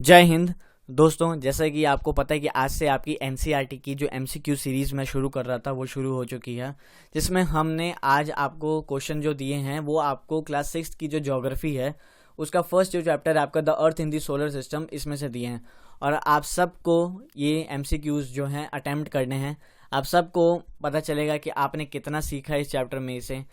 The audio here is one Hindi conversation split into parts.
जय हिंद दोस्तों। जैसा कि आपको पता है कि आज से आपकी एनसीईआरटी की जो एमसीक्यू सीरीज़ मैं शुरू कर रहा था वो शुरू हो चुकी है, जिसमें हमने आज आपको क्वेश्चन जो दिए हैं वो आपको क्लास 6 की जो ज्योग्राफी है उसका फर्स्ट जो चैप्टर है आपका the earth in the solar system, इसमें से दिए हैं। और आप सबको ये एमसीक्यूज़ जो हैं अटैम्प्ट करने हैं। आप सबको पता चलेगा कि आपने कितना सीखा इस चैप्टर में से।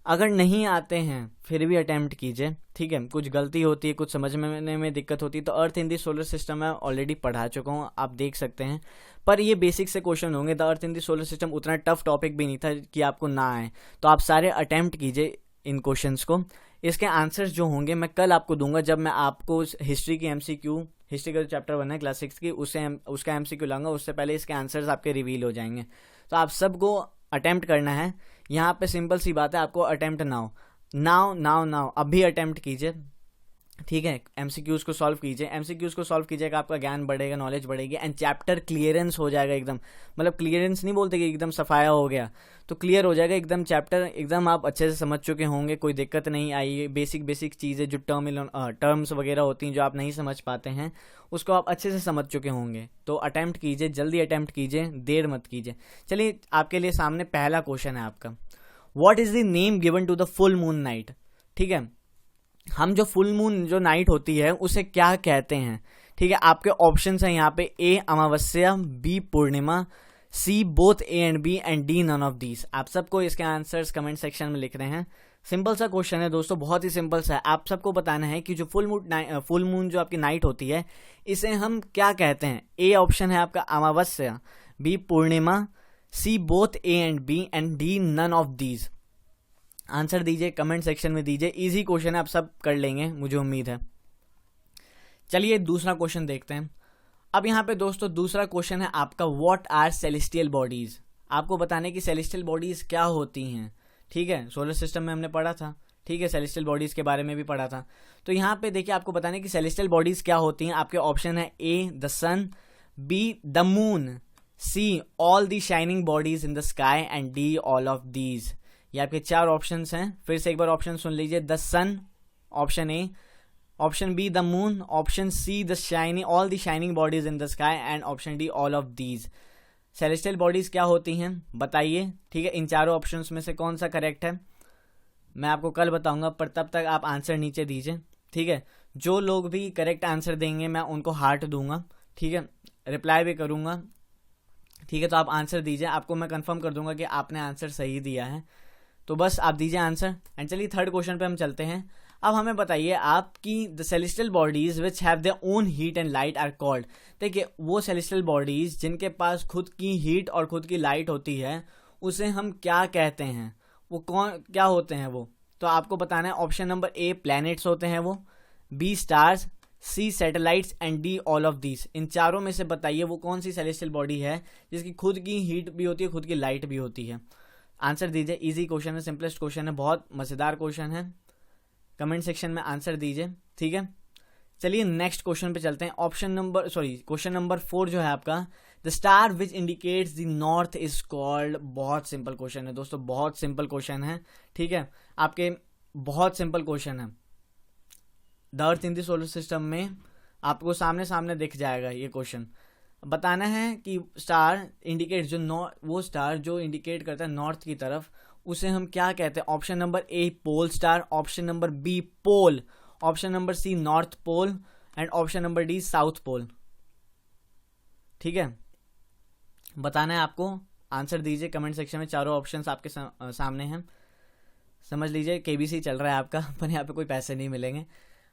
अगर नहीं आते हैं फिर भी अटेम्प्ट कीजिए, ठीक है। कुछ गलती होती है, कुछ समझने में दिक्कत होती है तो अर्थ इन दी सोलर सिस्टम मैं ऑलरेडी पढ़ा चुका हूँ, आप देख सकते हैं। पर ये बेसिक से क्वेश्चन होंगे। The earth in the solar system उतना टफ टॉपिक भी नहीं था कि आपको ना आए, तो आप सारे अटेम्प्ट कीजिए इन क्वेश्चंस को। इसके आंसर्स जो होंगे मैं कल आपको दूंगा, जब मैं आपको हिस्ट्री की एमसीक्यू, हिस्ट्री का जो चैप्टर बना है क्लास 6 की, उसका एमसीक्यू लाऊंगा। उससे पहले इसके आंसर्स आपके रिवील हो जाएंगे। तो आप सबको अटेम्प्ट करना है। यहाँ पे सिंपल सी बात है, आपको attempt now now now now अभी अटेम्प्ट कीजिए, ठीक है। एमसीक्यूज को सॉल्व कीजिए। एमसीक्यूज को सॉल्व कीजिएगा, आपका ज्ञान बढ़ेगा, नॉलेज बढ़ेगी एंड चैप्टर क्लियरेंस हो जाएगा एकदम। मतलब क्लियरेंस नहीं बोलते कि एकदम सफाया हो गया, तो क्लियर हो जाएगा एकदम चैप्टर, एकदम आप अच्छे से समझ चुके होंगे, कोई दिक्कत नहीं आई। बेसिक चीज़ें जो टर्म्स वगैरह होती हैं जो आप नहीं समझ पाते हैं उसको आप अच्छे से समझ चुके होंगे। तो अटैम्प्ट कीजिए, जल्दी अटैम्प्ट कीजिए, देर मत कीजिए। चलिए, आपके लिए सामने पहला क्वेश्चन है आपका, what is the name given to the full moon night. ठीक है, हम जो फुल मून जो नाइट होती है उसे क्या कहते हैं, ठीक है। आपके ऑप्शंस हैं यहाँ पे, A amavasya, B purnima, C both A and B and D none of these. आप सबको इसके आंसर्स कमेंट सेक्शन में लिख रहे हैं। सिंपल सा क्वेश्चन है दोस्तों, बहुत ही सिंपल सा है। आप सबको बताना है कि जो फुल मून जो आपकी नाइट होती है इसे हम क्या कहते हैं। ए ऑप्शन है आपका amavasya, B purnima, C both A and B and D none of these. Answer दीजिए, कमेंट सेक्शन में दीजिए। इजी क्वेश्चन है, आप सब कर लेंगे मुझे उम्मीद है। चलिए दूसरा क्वेश्चन देखते हैं। अब यहाँ पे दोस्तों दूसरा क्वेश्चन है आपका, व्हाट आर सेलेस्टियल बॉडीज। आपको बताने की सेलेस्टियल बॉडीज क्या होती हैं, ठीक है। सोलर सिस्टम में हमने पढ़ा था, ठीक है, सेलेस्टियल बॉडीज के बारे में भी पढ़ा था। तो यहाँ पे देखिए आपको बताने की सेलेस्टियल बॉडीज क्या होती हैं। आपके ऑप्शन है, A the sun, B the moon, C all the shining bodies in the sky and D all of these. ये आपके चार ऑप्शंस हैं। फिर से एक बार ऑप्शन सुन लीजिए, the sun option A, option B the moon, option C the shining all the shining bodies in the sky and option D all of these. Celestial bodies क्या होती हैं बताइए, ठीक है। इन चारों ऑप्शंस में से कौन सा करेक्ट है मैं आपको कल बताऊंगा, पर तब तक आप आंसर नीचे दीजिए, ठीक है। जो लोग भी करेक्ट आंसर देंगे मैं उनको हार्ट दूंगा, ठीक है, रिप्लाई भी करूंगा, ठीक है। तो आप आंसर दीजिए, आपको मैं कंफर्म कर दूंगा कि आपने आंसर सही दिया है। तो बस आप दीजिए आंसर। एंड चलिए थर्ड क्वेश्चन पे हम चलते हैं। अब हमें बताइए आपकी the celestial bodies which have their own heat and light are called. देखिए वो सेलेस्टियल बॉडीज जिनके पास खुद की हीट और खुद की लाइट होती है उसे हम क्या कहते हैं, वो कौन क्या होते हैं वो। तो आपको बताना है, ऑप्शन नंबर ए प्लैनेट्स होते हैं वो, B stars, C satellites and D all of these. इन चारों में से बताइए वो कौन सी सेलेस्टियल बॉडी है जिसकी खुद की हीट भी होती है, खुद की लाइट भी होती है। आंसर दीजिए। इजी क्वेश्चन है, सिंपलेस्ट क्वेश्चन है, बहुत मजेदार क्वेश्चन है। कमेंट सेक्शन में आंसर दीजिए, ठीक है। चलिए नेक्स्ट क्वेश्चन पे चलते हैं। क्वेश्चन नंबर 4 जो है आपका, the star which indicates the north is called. बहुत सिंपल क्वेश्चन है दोस्तों, बहुत सिंपल क्वेश्चन है, ठीक है। आपके बहुत सिंपल क्वेश्चन है। The earth in the solar system में आपको सामने सामने दिख जाएगा ये क्वेश्चन। बताना है कि स्टार इंडिकेट जो वो स्टार जो इंडिकेट करता है नॉर्थ की तरफ उसे हम क्या कहते हैं। Option number A pole star, option number B pole, option number C north pole and option number D south pole, ठीक है। बताना है आपको, आंसर दीजिए कमेंट सेक्शन में। चारों ऑप्शंस आपके सामने हैं, समझ लीजिए केबीसी चल रहा है आपका, पर यहाँ पे कोई पैसे नहीं मिलेंगे।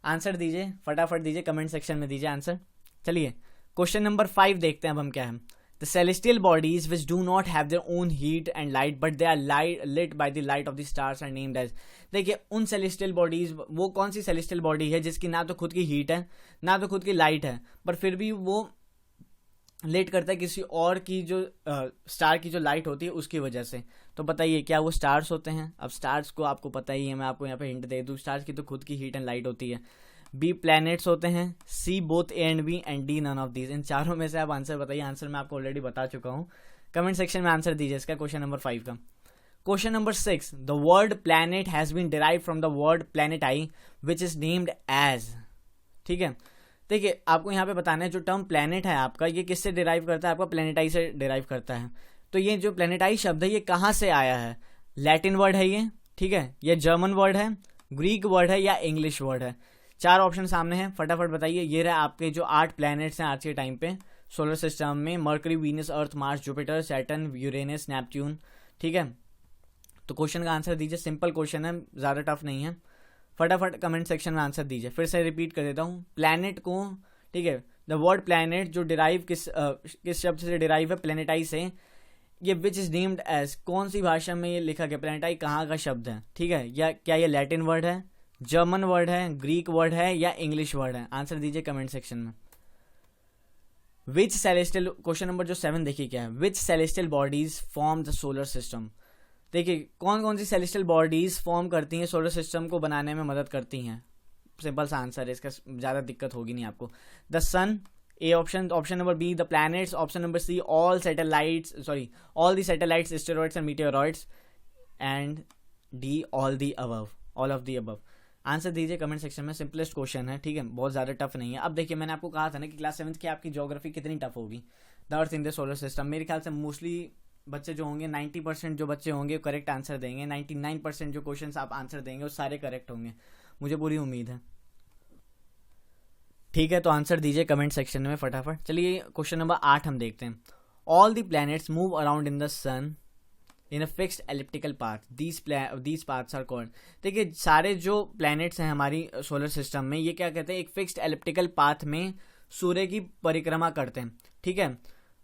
आंसर दीजिए, फटाफट दीजिए, कमेंट सेक्शन में दीजिए आंसर। चलिए क्वेश्चन नंबर 5 देखते हैं अब हम क्या है। The celestial bodies which do not have their own heat and light but they are lit by the light of the stars are named as. देखिए उन सेलेस्टियल बॉडीज, वो कौन सी सेलेस्टियल बॉडी है जिसकी ना तो खुद की हीट है ना तो खुद की लाइट है, पर फिर भी वो लेट करता है किसी और की जो स्टार की जो लाइट होती है उसकी वजह से। तो बताइए क्या वो स्टार्स होते हैं। अब स्टार्स को आपको पता ही है, मैं आपको यहाँ पे हिंट दे दूँ, स्टार्स की तो खुद की हीट एंड लाइट होती है। बी प्लैनेट्स होते हैं, C both A and B and D none of these. इन चारों में से आप आंसर बताइए। आंसर मैं आपको ऑलरेडी बता चुका हूँ, कमेंट सेक्शन में आंसर दीजिए इसका, क्वेश्चन नंबर 5 का। Question number 6, the word planet has been derive from the word planetai which is named as. ठीक है, देखिए आपको यहाँ पे बताना है जो टर्म प्लेनेट है आपका ये किससे डिराइव करता है, आपका प्लेनेटाई से डिराइव करता है। तो ये जो प्लेनेटाई शब्द है ये कहाँ से आया है, लैटिन वर्ड है ये, ठीक है, ये जर्मन वर्ड है, ग्रीक वर्ड है या इंग्लिश वर्ड है। 4 ऑप्शन सामने हैं, फटाफट बताइए। ये रहे आपके जो 8 प्लैनेट्स हैं आज के टाइम पे सोलर सिस्टम में, Mercury, Venus, Earth, Mars, Jupiter, Saturn, Uranus, Neptune, ठीक है। तो क्वेश्चन का आंसर दीजिए, सिंपल क्वेश्चन है, ज़्यादा टफ नहीं है, फटाफट कमेंट सेक्शन में आंसर दीजिए। फिर से रिपीट कर देता हूँ, प्लैनेट को, ठीक है, द वर्ड प्लैनेट जो डिराइव किस शब्द से डिराइव है, प्लैनेटाई से। ये विच इज नेम्ड एज, कौन सी भाषा में ये लिखा गया, प्लैनेटाई कहाँ का शब्द है, ठीक है, या क्या ये लैटिन वर्ड है, जर्मन वर्ड है, ग्रीक वर्ड है या इंग्लिश वर्ड है, आंसर दीजिए कमेंट सेक्शन में। विच सेलेस्टियल, क्वेश्चन नंबर जो 7 देखिए क्या है, which celestial bodies form the solar system. देखिए कौन कौन सी सेलेस्टियल बॉडीज फॉर्म करती हैं, सोलर सिस्टम को बनाने में मदद करती हैं। सिंपल सा आंसर है इसका, ज़्यादा दिक्कत होगी नहीं आपको। The sun, A option, option number B the planets, option number C all satellites, sorry all the satellites, asteroids and meteoroids, and D all the above, all of the above. Answer दीजिए कमेंट सेक्शन में, सिंपलेस्ट क्वेश्चन है, ठीक है, बहुत ज़्यादा टफ नहीं है। अब देखिए मैंने आपको कहा था ना कि क्लास 7th की आपकी ज्योग्राफी कितनी टफ होगी। The earth in the solar system, मेरे ख्याल से मोस्टली बच्चे जो होंगे 90% जो बच्चे होंगे करेक्ट आंसर देंगे, 99% जो क्वेश्चंस आप आंसर देंगे वो सारे करेक्ट होंगे, मुझे पूरी उम्मीद है, ठीक है। तो आंसर दीजिए कमेंट सेक्शन में फटाफट। चलिए क्वेश्चन नंबर 8 हम देखते हैं। All the planets move around in the sun in a fixed elliptical path, these paths are called. देखिए सारे जो प्लैनेट्स हैं हमारी सोलर सिस्टम में, ये क्या कहते हैं, एक फिक्स्ड एलिप्टिकल पाथ में सूर्य की परिक्रमा करते हैं, ठीक है।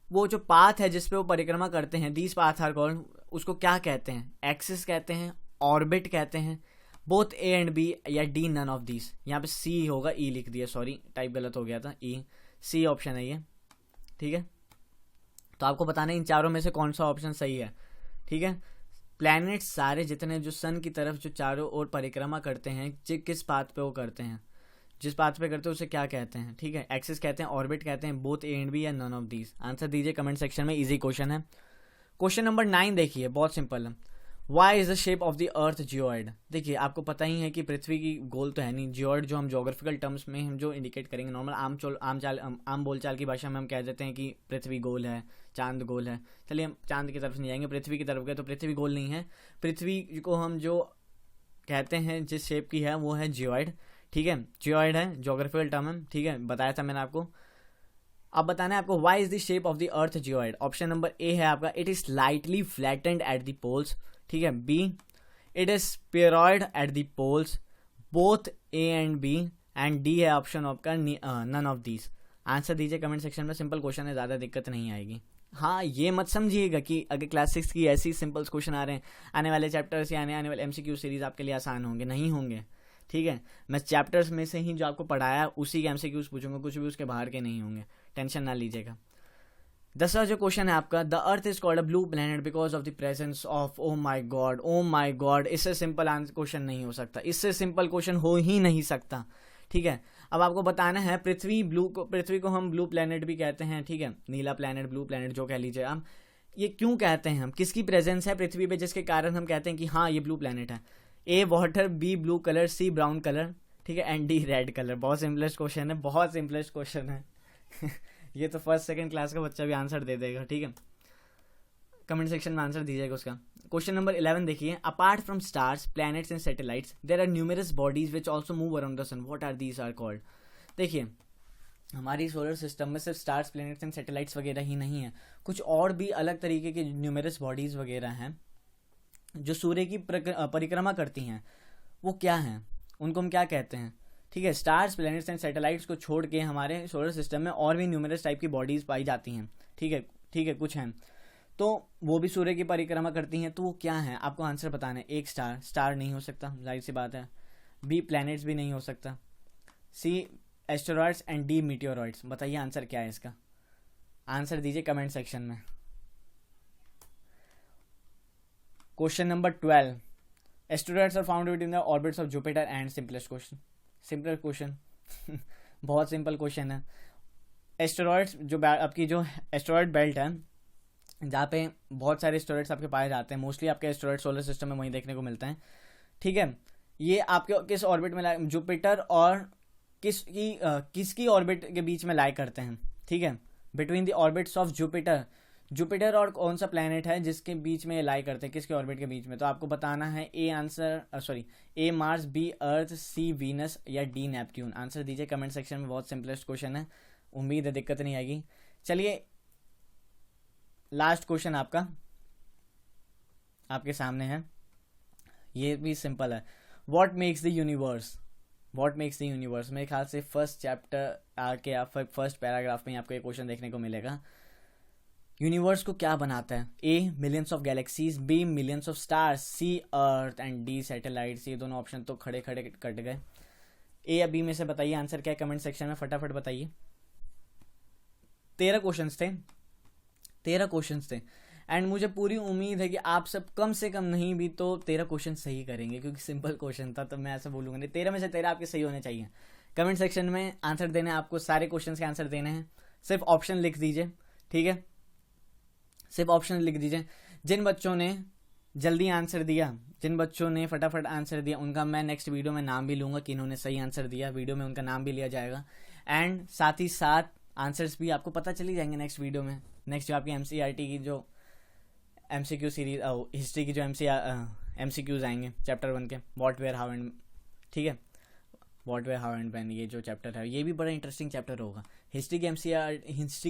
वो जो पाथ है जिसपे वो परिक्रमा करते हैं, दीज पाथ आर कॉल्ड, उसको क्या कहते हैं, एक्सिस कहते हैं, ऑर्बिट कहते हैं, बोथ ए एंड बी या डी नन ऑफ दीज। यहाँ पे सी होगा, ई लिख दिया, सॉरी टाइप गलत हो गया था, ई, सी ऑप्शन है ये, ठीक है। तो आपको बताना है इन चारों में से कौन सा ऑप्शन सही है, ठीक है। प्लैनेट्स सारे जितने जो सन की तरफ जो चारों ओर परिक्रमा करते हैं, किस पाथ पे वो करते हैं, जिस पाथ पे करते हैं उसे क्या कहते हैं, ठीक है, एक्सिस कहते हैं, ऑर्बिट कहते हैं, बोथ ए एंड बी या नन ऑफ दीज। आंसर दीजिए कमेंट सेक्शन में, इजी क्वेश्चन है। क्वेश्चन नंबर 9 देखिए, बहुत सिंपल है। Why is the shape of the earth geoid. देखिए आपको पता ही है कि पृथ्वी की गोल तो है नहीं, जियोइड जो हम जोग्राफिकल टर्म्स में हम जो इंडिकेट करेंगे, नॉर्मल आम बोलचाल की भाषा में हम कह देते हैं कि पृथ्वी गोल है, चांद गोल है। चलिए हम चांद की तरफ नहीं जाएंगे, पृथ्वी की तरफ गए तो पृथ्वी गोल नहीं है। पृथ्वी को हम जो कहते हैं जिस शेप की है वो है जियोइड, ठीक है, जियोइड है, जोग्राफिकल टर्म है, ठीक है, बताया था मैंने आपको। अब बताना है आपको why is the shape of the earth geoid. Option number A है आपका, it is slightly flattened at the poles, ठीक है। B, it is spheroid at the poles, both A and B, and D है ऑप्शन आपका नन ऑफ दीज। आंसर दीजिए कमेंट सेक्शन में, सिंपल क्वेश्चन है, ज़्यादा दिक्कत नहीं आएगी। हाँ ये मत समझिएगा कि अगर क्लास 6 की ऐसी सिंपल क्वेश्चन आ रहे हैं, आने वाले चैप्टर्स या आने वाले MCQ सीरीज आपके लिए आसान होंगे, नहीं होंगे, ठीक है। मैं चैप्टर्स में से ही जो आपको पढ़ाया उसी के MCQs पूछूंगा, कुछ भी उसके बाहर के नहीं होंगे, टेंशन ना लीजिएगा। 10वां जो क्वेश्चन है आपका, the earth is called a blue planet because of the presence of, oh my god, इससे सिंपल आंसर क्वेश्चन नहीं हो सकता, इससे सिंपल क्वेश्चन हो ही नहीं सकता, ठीक है। अब आपको बताना है पृथ्वी को हम ब्लू प्लैनेट भी कहते हैं, ठीक है, नीला प्लैनेट, ब्लू प्लैनेट जो कह लीजिए आप, ये क्यों कहते हैं हम, किसकी प्रेजेंस है पृथ्वी पे जिसके कारण हम कहते हैं कि हाँ ये ब्लू प्लैनेट है। ए वाटर, बी ब्लू कलर, सी ब्राउन कलर, ठीक है, एंड डी रेड कलर। बहुत सिंपलेस्ट क्वेश्चन है, बहुत सिंपलेस्ट क्वेश्चन है ये तो फर्स्ट सेकंड क्लास का बच्चा भी आंसर दे देगा, ठीक है। कमेंट सेक्शन में आंसर दीजिएगा उसका। क्वेश्चन नंबर 11 देखिए, apart from stars, planets and satellites, there are numerous bodies which also move around the sun, what are these are called. देखिए हमारी सोलर सिस्टम में सिर्फ स्टार्स, प्लैनेट्स एंड सैटेलाइट्स वगैरह ही नहीं है, कुछ और भी अलग तरीके के न्यूमरस बॉडीज वगैरह हैं जो सूर्य की परिक्रमा करती हैं। वो क्या हैं, उनको हम क्या कहते हैं, ठीक है। स्टार्स, प्लैनेट्स एंड सैटेलाइट्स को छोड़ के हमारे सोलर सिस्टम में और भी न्यूमरस टाइप की बॉडीज पाई जाती हैं, ठीक है, कुछ हैं, तो वो भी सूर्य की परिक्रमा करती हैं। तो वो क्या है आपको आंसर बताना है। एक स्टार नहीं हो सकता, जाहिर सी बात है। बी प्लैनेट्स भी नहीं हो सकता। C asteroids and D meteoroids. बताइए आंसर क्या है इसका, आंसर दीजिए कमेंट सेक्शन में। Question number 12, asteroids are found within the orbits of Jupiter and simplest question बहुत सिंपल क्वेश्चन है। एस्टेरॉइड्स जो आपकी जो एस्टेरॉइड बेल्ट है जहाँ पे बहुत सारे एस्टेरॉइड्स आपके पाए जाते हैं, मोस्टली आपके एस्टेरॉइड सोलर सिस्टम में वहीं देखने को मिलते हैं, ठीक है। ये आपके किस ऑर्बिट में, जुपिटर और किसकी ऑर्बिट के बीच में लाई करते हैं, ठीक है, between the orbits of Jupiter. Jupiter और कौन सा प्लैनेट है जिसके बीच में लाई करते हैं, किसके ऑर्बिट के बीच में? तो आपको बताना है A Mars, B earth, C Venus या डी नेपट्यून। आंसर दीजिए कमेंट सेक्शन में, बहुत सिंपलेस्ट क्वेश्चन है, उम्मीद है दिक्कत नहीं आएगी। चलिए लास्ट क्वेश्चन आपके सामने है, ये भी सिंपल है। What makes the universe? What makes the universe, मेरे ख्याल से फर्स्ट चैप्टर आके या फिर फर्स्ट पैराग्राफ में आपको ये क्वेश्चन देखने को मिलेगा। यूनिवर्स को क्या बनाता है? A millions of galaxies, B millions of stars, C earth and D satellites. ये दोनों ऑप्शन तो खड़े खड़े कट गए। ए या बी में से बताइए आंसर क्या है, कमेंट सेक्शन में फटाफट बताइए। 13 क्वेश्चंस थे एंड मुझे पूरी उम्मीद है कि आप सब कम से कम नहीं भी तो 13 क्वेश्चन सही करेंगे, क्योंकि सिंपल क्वेश्चन था, तो मैं ऐसा बोलूँगा नहीं, 13 में से 13 आपके सही होने चाहिए। कमेंट सेक्शन में आंसर देने, आपको सारे क्वेश्चन के आंसर देने हैं, सिर्फ ऑप्शन लिख दीजिए, ठीक है, सिर्फ ऑप्शन लिख दीजिए। जिन बच्चों ने जल्दी आंसर दिया, जिन बच्चों ने फटाफट आंसर दिया, उनका मैं नेक्स्ट वीडियो में नाम भी लूँगा कि इन्होंने सही आंसर दिया, वीडियो में उनका नाम भी लिया जाएगा एंड साथ ही साथ आंसर्स भी आपको पता चली जाएंगे नेक्स्ट वीडियो में। नेक्स्ट जो आपकी एमसीईआरटी की जो एमसीक्यू सीरीज, हिस्ट्री की जो एमसीक्यूज आएंगे चैप्टर 1 के, व्हाट वेयर हाउ एंड, ठीक है, what where how and when, ये जो चैप्टर है ये भी बड़ा इंटरेस्टिंग चैप्टर होगा। हिस्ट्री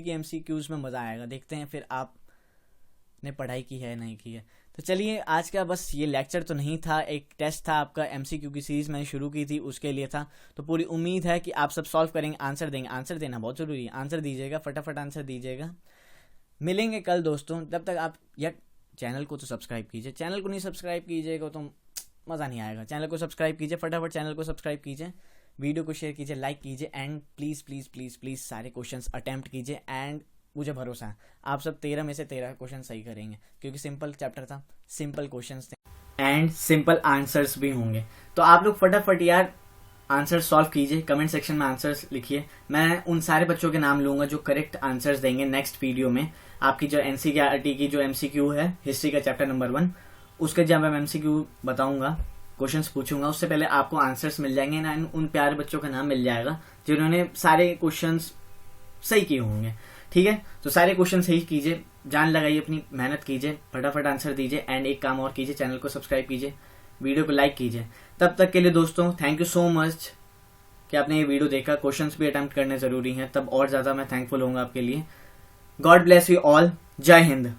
के एमसीक्यूज में मज़ा आएगा, देखते हैं फिर आपने पढ़ाई की है नहीं की है। तो चलिए आज का बस ये लेक्चर तो नहीं था, एक टेस्ट था आपका, एमसीक्यू की सीरीज मैंने शुरू की थी उसके लिए था। तो पूरी उम्मीद है कि आप सब सॉल्व करेंगे, आंसर देंगे। आंसर देना बहुत ज़रूरी है, आंसर दीजिएगा, फटाफट आंसर दीजिएगा। मिलेंगे कल दोस्तों, तब तक आप या चैनल को तो सब्सक्राइब कीजिए, चैनल को नहीं सब्सक्राइब कीजिएगा तो मज़ा नहीं आएगा। चैनल को सब्सक्राइब कीजिए, फटाफट चैनल को सब्सक्राइब कीजिए, वीडियो को शेयर कीजिए, लाइक कीजिए and please please please please सारे क्वेश्चंस अटेम्प्ट कीजिए एंड मुझे भरोसा है आप सब 13 में से 13 क्वेश्चन सही करेंगे, क्योंकि सिंपल चैप्टर था, सिंपल क्वेश्चंस थे एंड सिंपल आंसर्स भी होंगे। तो आप लोग फटाफट यार आंसर सॉल्व कीजिए, कमेंट सेक्शन में आंसर्स लिखिए। मैं उन सारे बच्चों के नाम लूंगा जो करेक्ट आंसर्स देंगे नेक्स्ट वीडियो में। आपकी जो एनसीईआरटी की जो एमसीक्यू है हिस्ट्री का चैप्टर नंबर 1, उसके जब मैं एमसीक्यू बताऊंगा, क्वेश्चंस पूछूंगा, उससे पहले आपको आंसर्स मिल जाएंगे ना, उन प्यारे बच्चों का नाम मिल जाएगा जिन्होंने सारे क्वेश्चंस सही किए होंगे, ठीक है। तो सारे क्वेश्चन सही कीजिए, जान लगाइए, अपनी मेहनत कीजिए, फटाफट आंसर दीजिए एंड एक काम और कीजिए, चैनल को सब्सक्राइब कीजिए, वीडियो को लाइक कीजिए। तब तक के लिए दोस्तों थैंक यू सो मच कि आपने ये वीडियो देखा। क्वेश्चंस भी अटेम्प्ट करने जरूरी हैं, तब और ज्यादा मैं थैंकफुल होऊंगा आपके लिए। गॉड ब्लेस यू ऑल, जय हिंद।